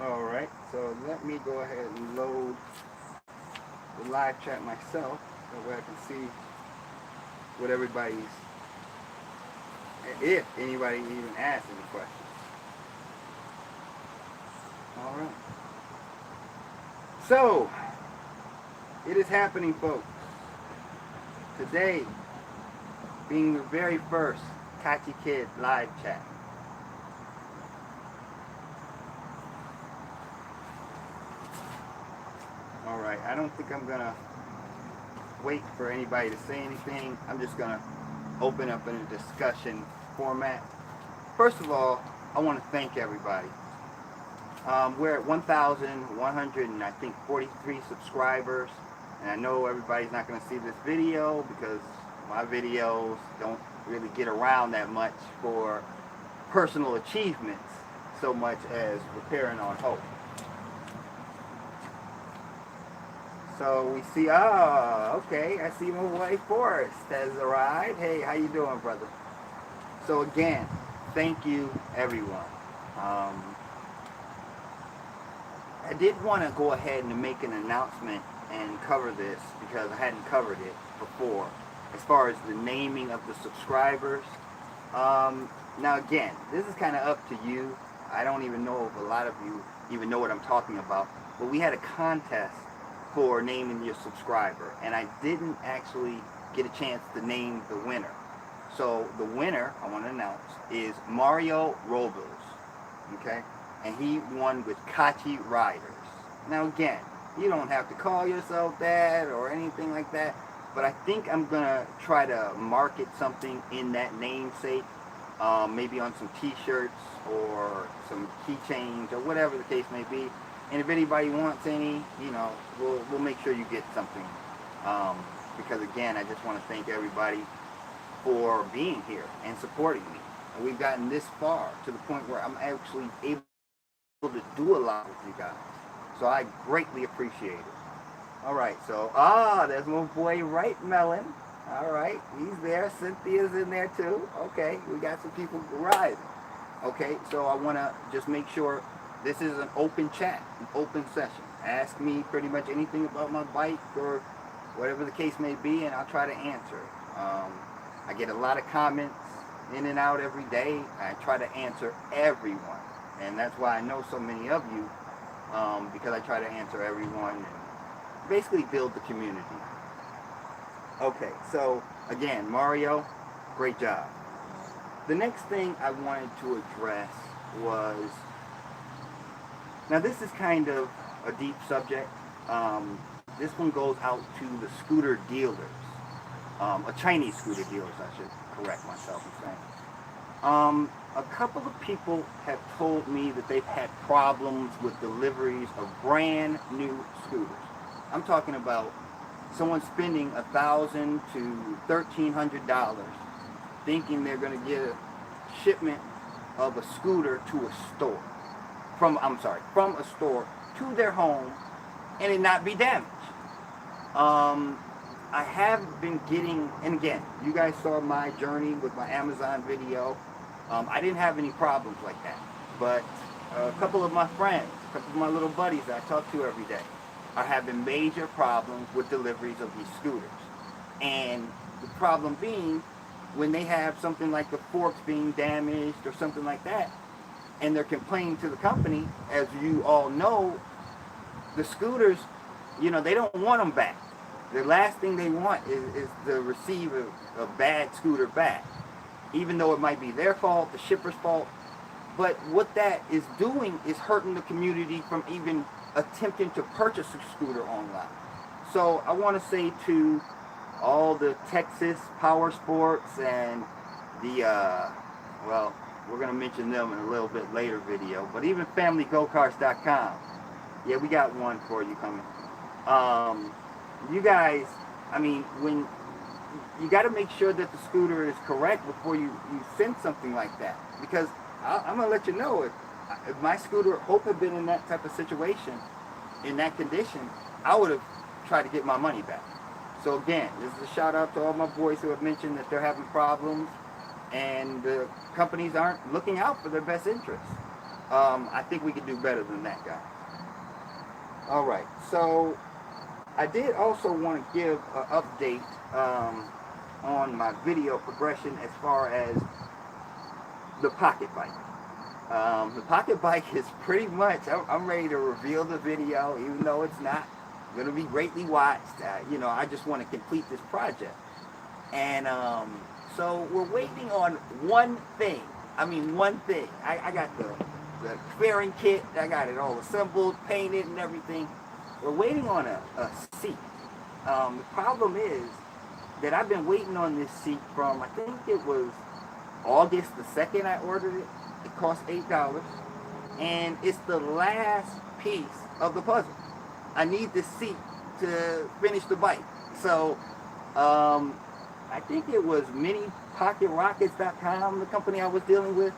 Alright, so let me go ahead and load the live chat myself so that I can see what everybody's, if anybody even asks any questions. Alright. So, it is happening, folks. Today, being the very first Kachi Kid live chat. Alright, I don't think I'm gonna wait for anybody to say anything. I'm just gonna open up in a discussion format. First of all, I want to thank everybody. We're at 1,100 and I think 43 subscribers, and I know everybody's not going to see this video because my videos don't really get around that much for personal achievements so much as repairing on hope. So we see, okay, I see my boy Forrest has arrived. Hey, how you doing, brother? So again, thank you, everyone. I did want to go ahead and make an announcement and cover this because I hadn't covered it before, as far as the naming of the subscribers. Now again, this is kind of up to you. I don't even know if a lot of you even know what I'm talking about, but we had a contest for naming your subscriber, and I didn't actually get a chance to name the winner. So the winner, I want to announce, is Mario Robles, okay? And he won with Kachi Riders. Now again, you don't have to call yourself that or anything like that, but I think I'm gonna try to market something in that namesake, maybe on some t-shirts or some keychains or whatever the case may be. And if anybody wants any, you know, we'll make sure you get something. Because again, I just want to thank everybody for being here and supporting me. And we've gotten this far to the point where I'm actually able to do a lot with you guys. So I greatly appreciate it. All right, so, there's my boy Right Melon. All right, he's there. Cynthia's in there too. Okay, we got some people arriving. Okay, so I want to just make sure this is an open chat, an open session. Ask me pretty much anything about my bike or whatever the case may be, and I'll try to answer it. I get a lot of comments in and out every day. I try to answer everyone, and that's why I know so many of you, because I try to answer everyone and basically build the community. Okay, so again, Mario, great job. The next thing I wanted to address was, now this is kind of a deep subject. This one goes out to the scooter dealers, a Chinese scooter dealers, I should correct myself in saying. A couple of people have told me that they've had problems with deliveries of brand new scooters. I'm talking about someone spending $1,000 to $1,300 thinking they're going to get a shipment of a scooter to a store. From a store to their home and it not be damaged. I have been getting, and again, you guys saw my journey with my Amazon video. I didn't have any problems like that. But a couple of my friends, a couple of my little buddies that I talk to every day are having major problems with deliveries of these scooters. And the problem being, when they have something like the forks being damaged or something like that, and they're complaining to the company, as you all know, the scooters, you know, they don't want them back. The last thing they want is to receive a bad scooter back, even though it might be their fault, the shipper's fault. But what that is doing is hurting the community from even attempting to purchase a scooter online. So I want to say to all the Texas Power Sports and the, well, we're going to mention them in a little bit later video, but even FamilyGoKarts.com. Yeah, we got one for you coming. You guys, I mean, when you got to make sure that the scooter is correct before you send something like that. Because I'm going to let you know, if my scooter Hope had been in that type of situation, in that condition, I would have tried to get my money back. So again, this is a shout out to all my boys who have mentioned that they're having problems and the companies aren't looking out for their best interests. I think we could do better than that, guy. All right, so I did also want to give an update on my video progression as far as the pocket bike. The pocket bike is pretty much, I'm ready to reveal the video, even though it's not going to be greatly watched. I just want to complete this project. And so we're waiting on one thing. I mean, one thing. I got the fairing kit. I got it all assembled, painted, and everything. We're waiting on a seat. The problem is that I've been waiting on this seat from, I think it was August the 2nd I ordered it. It cost $8. And it's the last piece of the puzzle. I need this seat to finish the bike. So, I think it was minipocketrockets.com, the company I was dealing with.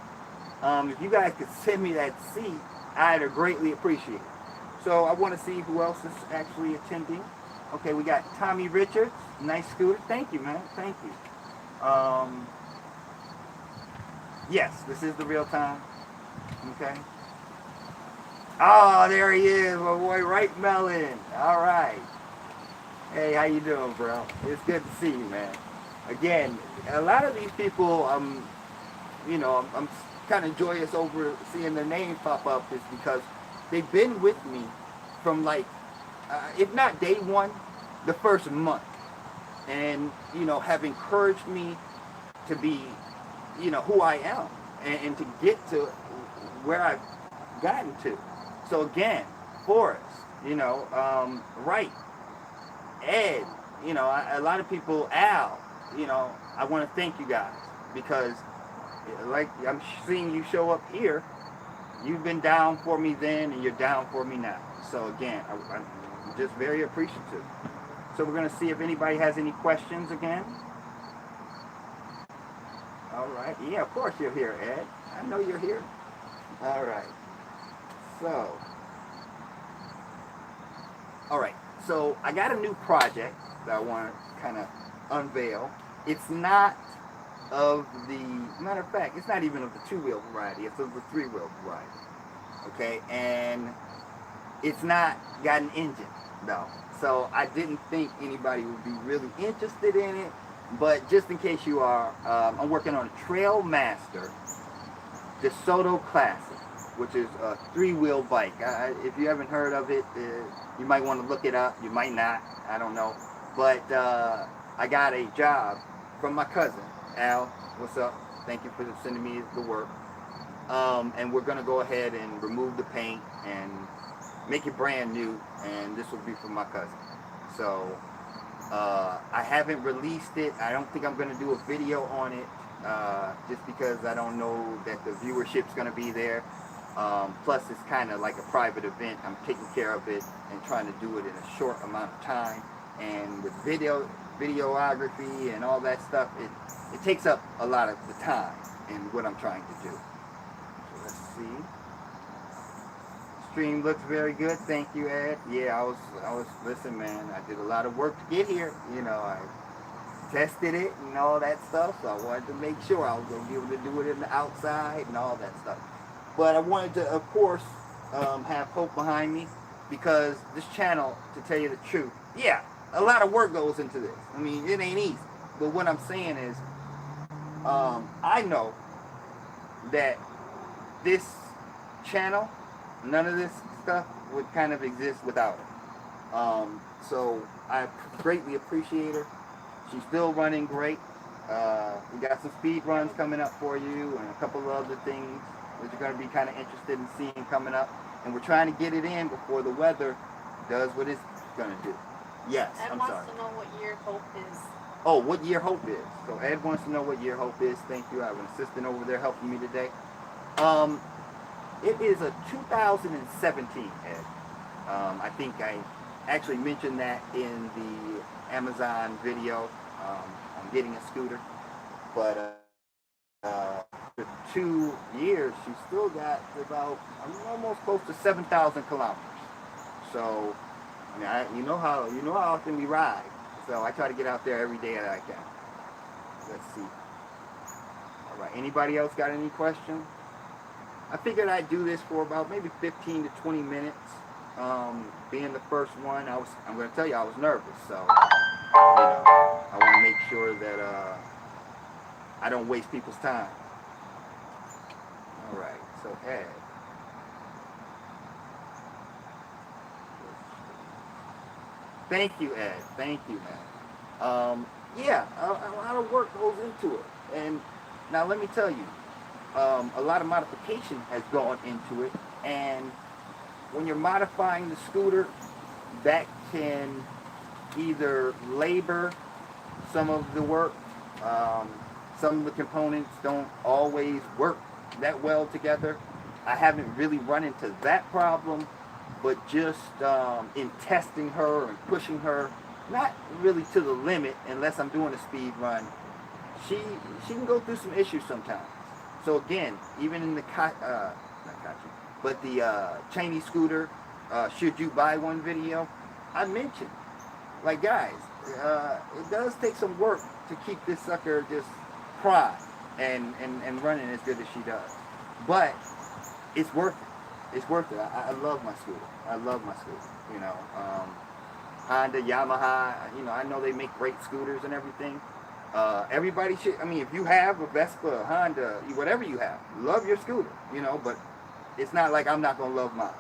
If you guys could send me that seat, I'd greatly appreciate it. So I want to see who else is actually attending. Okay, we got Tommy Richards. Nice scooter. Thank you, man. Thank you. Yes, this is the real time. Okay. Oh, there he is, my boy, Right Melon. All right. Hey, how you doing, bro? It's good to see you, man. Again, a lot of these people, I'm kind of joyous over seeing their names pop up is because they've been with me from like, if not day one, the first month. And, have encouraged me to be, who I am and to get to where I've gotten to. So again, Forrest, Wright, Ed, a lot of people, Al, I want to thank you guys because like I'm seeing you show up here, you've been down for me then and you're down for me now. So again, I'm just very appreciative. So we're going to see if anybody has any questions again. All right. Yeah, of course you're here, Ed. I know you're here. All right. So I got a new project that I want to kind of unveil. It's not of the, matter of fact, it's not even of the two-wheel variety. It's of the three-wheel variety. Okay, and it's not got an engine, though. So I didn't think anybody would be really interested in it. But just in case you are, I'm working on a Trailmaster DeSoto Classic, which is a three-wheel bike. If you haven't heard of it, you might want to look it up. You might not. I don't know. But I got a job from my cousin, Al. What's up? Thank you for sending me the work. And we're going to go ahead and remove the paint and make it brand new. And this will be from my cousin. So I haven't released it. I don't think I'm going to do a video on it. Just because I don't know that the viewership's going to be there. Plus it's kind of like a private event. I'm taking care of it and trying to do it in a short amount of time. And with videography and all that stuff, it takes up a lot of the time in what I'm trying to do. So let's see. Stream looks very good. Thank you, Ed. Yeah, I was listen, man, I did a lot of work to get here. I tested it and all that stuff, so I wanted to make sure I was going to be able to do it in the outside and all that stuff. But I wanted to, of course, have hope behind me because this channel, to tell you the truth, yeah, a lot of work goes into this. I mean, it ain't easy. But what I'm saying is, I know that this channel, none of this stuff would kind of exist without her. So I greatly appreciate her. She's still running great. We got some speed runs coming up for you and a couple of other things that you're going to be kind of interested in seeing coming up. And we're trying to get it in before the weather does what it's going to do. Yes, Ed wants to know what year Hope is. Oh, what year Hope is. So Ed wants to know what year Hope is. Thank you. I have an assistant over there helping me today. It is a 2017, Ed. I think I actually mentioned that in the Amazon video. I'm getting a scooter. But for 2 years, she's still got about, almost close to 7,000 kilometers. So, I mean, you know how often we ride. So I try to get out there every day that I can. Let's see. All right. Anybody else got any questions? I figured I'd do this for about maybe 15 to 20 minutes. Being the first one, I'm going to tell you, I was nervous. So, I want to make sure that I don't waste people's time. All right, so add. Thank you, Ed. Thank you, man. Yeah, a lot of work goes into it. And now let me tell you, a lot of modification has gone into it. And when you're modifying the scooter, that can either labor some of the work. Some of the components don't always work that well together. I haven't really run into that problem, but just in testing her and pushing her, not really to the limit unless I'm doing a speed run, she can go through some issues sometimes. So again, even in the not Kachi, but the Chinese scooter, should you buy one video, I mentioned, like guys, it does take some work to keep this sucker just prime and running as good as she does. But it's worth it. It's worth it. I love my scooter. I love my scooter. Honda, Yamaha, I know they make great scooters and everything. Everybody should, if you have a Vespa, a Honda, whatever you have, love your scooter, but it's not like I'm not going to love mine.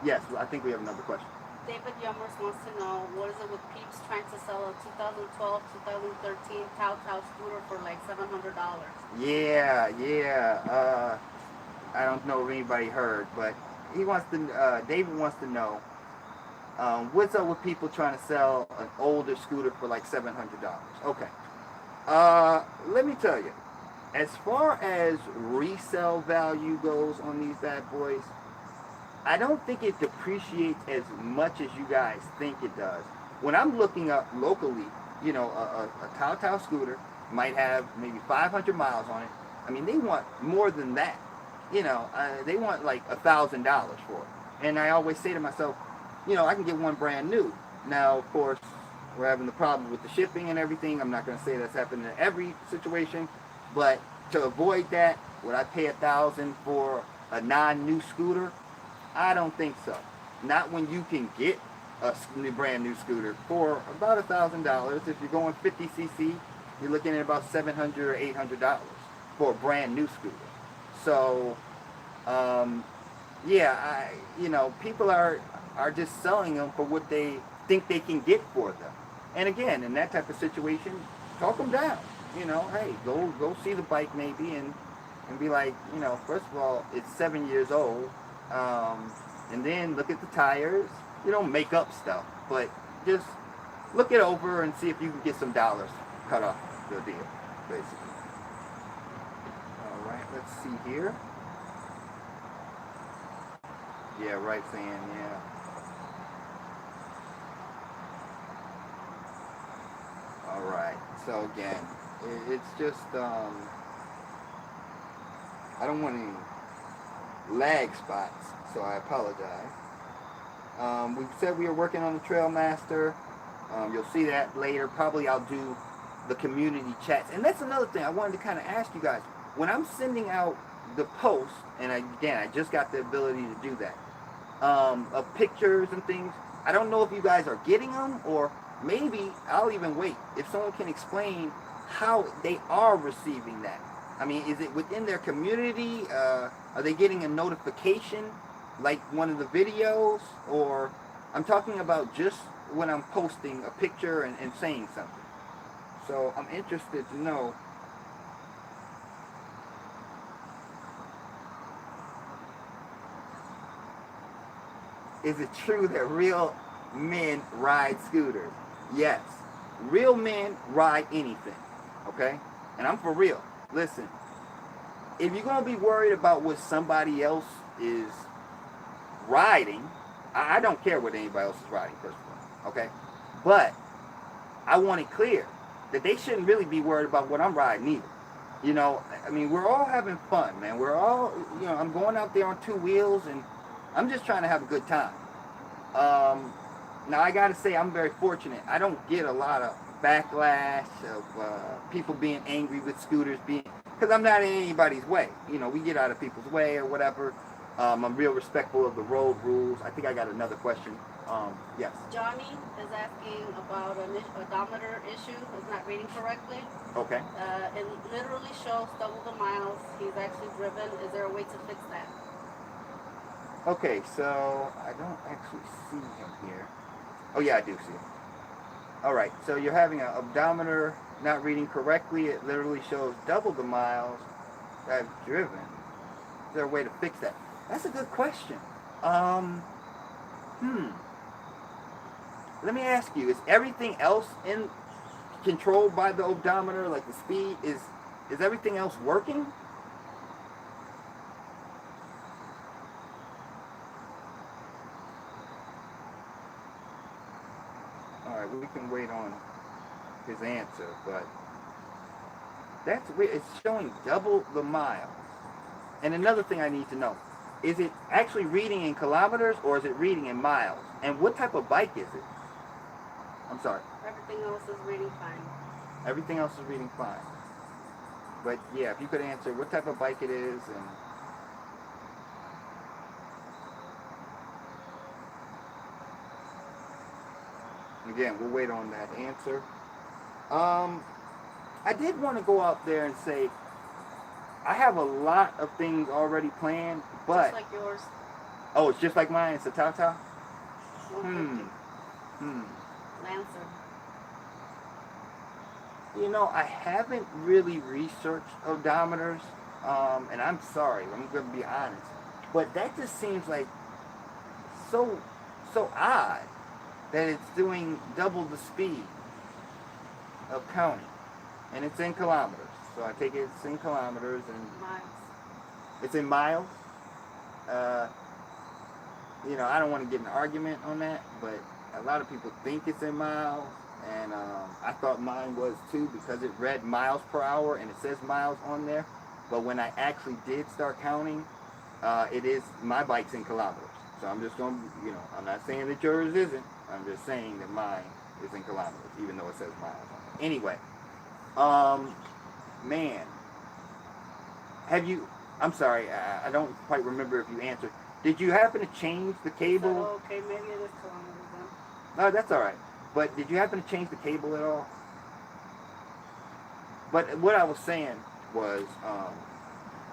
Yes, I think we have another question. David Yummers wants to know, what is it with Peeps trying to sell a 2012, 2013 Tao scooter for like $700? Yeah. I don't know if anybody heard, but David wants to know, what's up with people trying to sell an older scooter for like $700? Okay. Let me tell you, as far as resale value goes on these bad boys, I don't think it depreciates as much as you guys think it does. When I'm looking up locally, a Tao scooter might have maybe 500 miles on it. They want more than that. They want like $1,000 for it. And I always say to myself, I can get one brand new. Now, of course, we're having the problem with the shipping and everything. I'm not going to say that's happening in every situation, but to avoid that, would I pay $1,000 for a non-new scooter? I don't think so. Not when you can get a brand new scooter for about $1,000. If you're going 50cc, you're looking at about $700 or $800 for a brand new scooter. So, people are just selling them for what they think they can get for them. And again, in that type of situation, talk them down. Hey, go see the bike maybe and be like, first of all, it's 7 years old. And then look at the tires. Make up stuff, but just look it over and see if you can get some dollars cut off the deal, basically. All right, let's see here. Yeah, right, saying, yeah. All right, so again, it's just, I don't want any lag spots, so I apologize. We said we were working on the Trailmaster. You'll see that later. Probably I'll do the community chats. And that's another thing I wanted to kind of ask you guys. When I'm sending out the post, and again, I just got the ability to do that, of pictures and things, I don't know if you guys are getting them, or maybe I'll even wait. If someone can explain how they are receiving that. Is it within their community? Are they getting a notification like one of the videos? Or I'm talking about just when I'm posting a picture and saying something. So I'm interested to know. Is it true that real men ride scooters? Yes. Real men ride anything. Okay? And I'm for real. Listen, if you're going to be worried about what somebody else is riding, I don't care what anybody else is riding, first of all. Okay? But I want it clear that they shouldn't really be worried about what I'm riding either. We're all having fun, man. We're all, I'm going out there on two wheels, and I'm just trying to have a good time. Now, I got to say, I'm very fortunate. I don't get a lot of backlash of people being angry with scooters. because I'm not in anybody's way. You know, we get out of people's way or whatever. I'm real respectful of the road rules. I think I got another question. Yes. Johnny is asking about an odometer issue. It's not reading correctly. Okay. It literally shows double the miles he's actually driven. Is there a way to fix that? Okay, so I don't actually see him here. Oh yeah, I do see him. All right, so you're having an odometer not reading correctly. It literally shows double the miles that I've driven. Is there a way to fix that? That's a good question. Let me ask you: is everything else in controlled by the odometer, like the speed? Is everything else working? All right, we can wait on his answer, but that's weird. It's showing double the miles. And another thing I need to know: is it actually reading in kilometers or is it reading in miles? And what type of bike is it? I'm sorry. Everything else is reading fine. Everything else is reading fine. But yeah, if you could answer what type of bike it is and again, we'll wait on that answer. I did want to go out there and say I have a lot of things already planned, but Just like yours. oh, it's just like mine. It's a Tata. 150. Lancer. You know, I haven't really researched odometers, and I'm sorry. I'm going to be honest, but that just seems like so odd that it's doing double the speed of counting, and it's in kilometers. So I take it it's in kilometers and Miles. it's in miles. You know, I don't want to get in an argument on that, but a lot of people think it's in miles, and I thought mine was too because it read miles per hour and it says miles on there. But when I actually did start counting, it is my bike's in kilometers. So I'm just going to, you know, I'm not saying that yours isn't. I'm just saying that mine is in kilometers, even though it says miles on it. Anyway, man, have you? I'm sorry, I don't quite remember if you answered. Did you happen to change the cable? So, okay, maybe it is kilometers then. No, that's all right. But did you happen to change the cable at all? But what I was saying was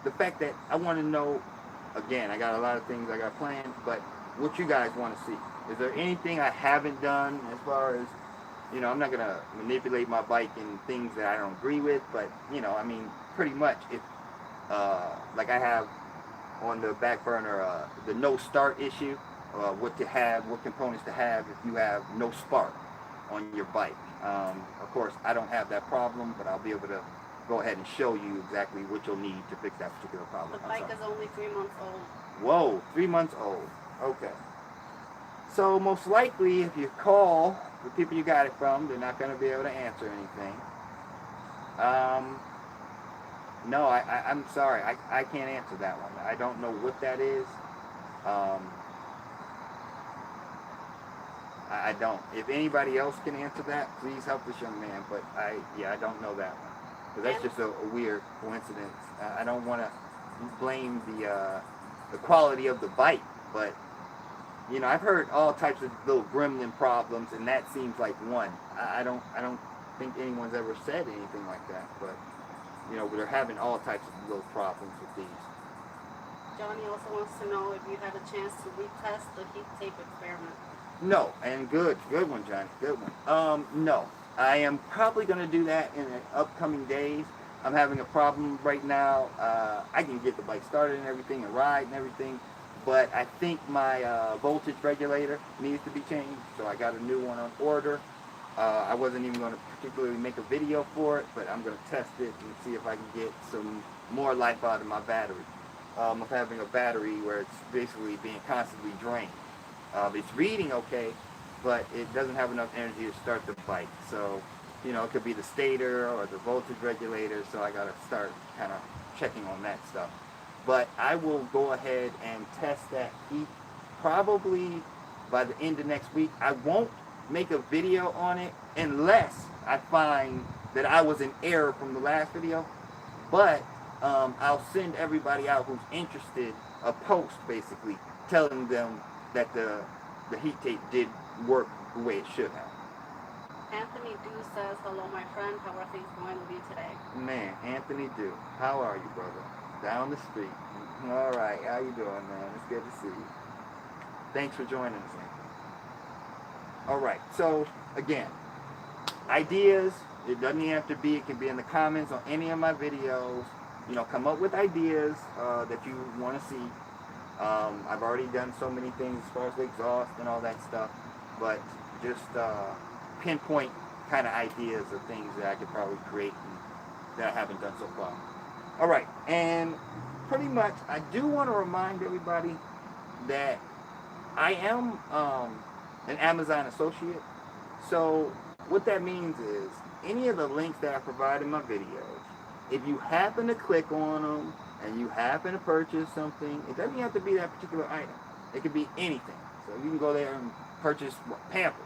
the fact that I want to know, again, I got a lot of things I got planned, but what you guys want to see. Is there anything I haven't done as far as, you know, I'm not going to manipulate my bike in things that I don't agree with, but, you know, I mean, pretty much, if, like I have on the back burner, the no start issue, what to have, what components to have if you have no spark on your bike. Of course, I don't have that problem, but I'll be able to go ahead and show you exactly what you'll need to fix that particular problem. The bike is only 3 months old. Whoa, 3 months old. Okay. So most likely, if you call the people you got it from, they're not going to be able to answer anything. No, I'm sorry. I can't answer that one. I don't know what that is. I don't. If anybody else can answer that, please help this young man. But I don't know that one. Because that's just a weird coincidence. I don't want to blame the quality of the bike, but you know, I've heard all types of little gremlin problems, and that seems like one. I don't think anyone's ever said anything like that, but you know, they're having all types of little problems with these. Johnny also wants to know if you had a chance to retest the heat tape experiment. No, and good one, Johnny, good one. No, I am probably going to do that in the upcoming days. I'm having a problem right now. I can get the bike started and everything, and ride and everything, but I think my voltage regulator needs to be changed, so I got a new one on order. I wasn't even going to particularly make a video for it, but I'm going to test it and see if I can get some more life out of my battery. I'm having a battery where it's basically being constantly drained. It's reading okay, but it doesn't have enough energy to start the bike. So, you know, it could be the stator or the voltage regulator, so I got to start kind of checking on that stuff. But I will go ahead and test that heat probably by the end of next week. I won't make a video on it unless I find that I was in error from the last video. But I'll send everybody out who's interested a post basically telling them that the heat tape did work the way it should have. Anthony Dew says, hello, my friend. How are things going with you today? Man, Anthony Dew, how are you, brother? Down the street. All right, how you doing, man? It's good to see you. Thanks for joining us, Anthony. All right, so again, ideas. It doesn't even have to be. It can be in the comments on any of my videos. You know, come up with ideas that you want to see. I've already done so many things as far as the exhaust and all that stuff, but just pinpoint kind of ideas of things that I could probably create and that I haven't done so far. All right, and pretty much I do want to remind everybody that I am an Amazon associate. So what that means is any of the links that I provide in my videos, if you happen to click on them and you happen to purchase something, it doesn't have to be that particular item. It could be anything. So you can go there and purchase Pampers.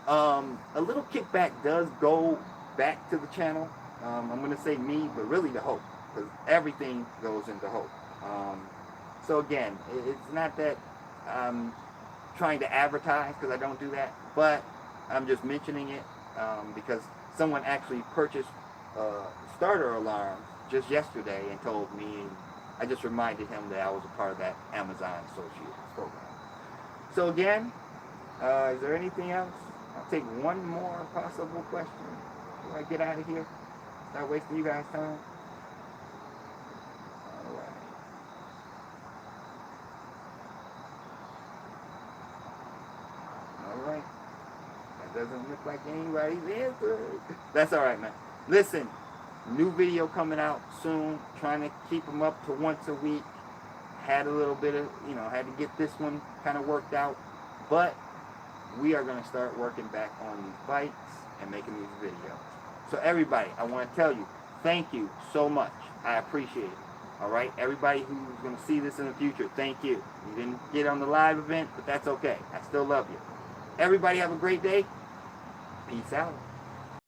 A little kickback does go back to the channel. I'm going to say me, but really the Hope, because everything goes into Hope. So again, it's not that I'm trying to advertise, because I don't do that, but I'm just mentioning it because someone actually purchased starter alarms just yesterday and told me, and I just reminded him that I was a part of that Amazon Associates program. So again, is there anything else? I'll take one more possible question before I get out of here. Start wasting you guys' time. All right. All right. That doesn't look like anybody's answer. That's all right, man. Listen, new video coming out soon. Trying to keep them up to once a week. Had a little bit of, had to get this one kind of worked out. But we are going to start working back on these bikes and making these videos. So everybody, I want to tell you, thank you so much. I appreciate it. All right? Everybody who's going to see this in the future, thank you. You didn't get on the live event, but that's okay. I still love you. Everybody have a great day. Peace out.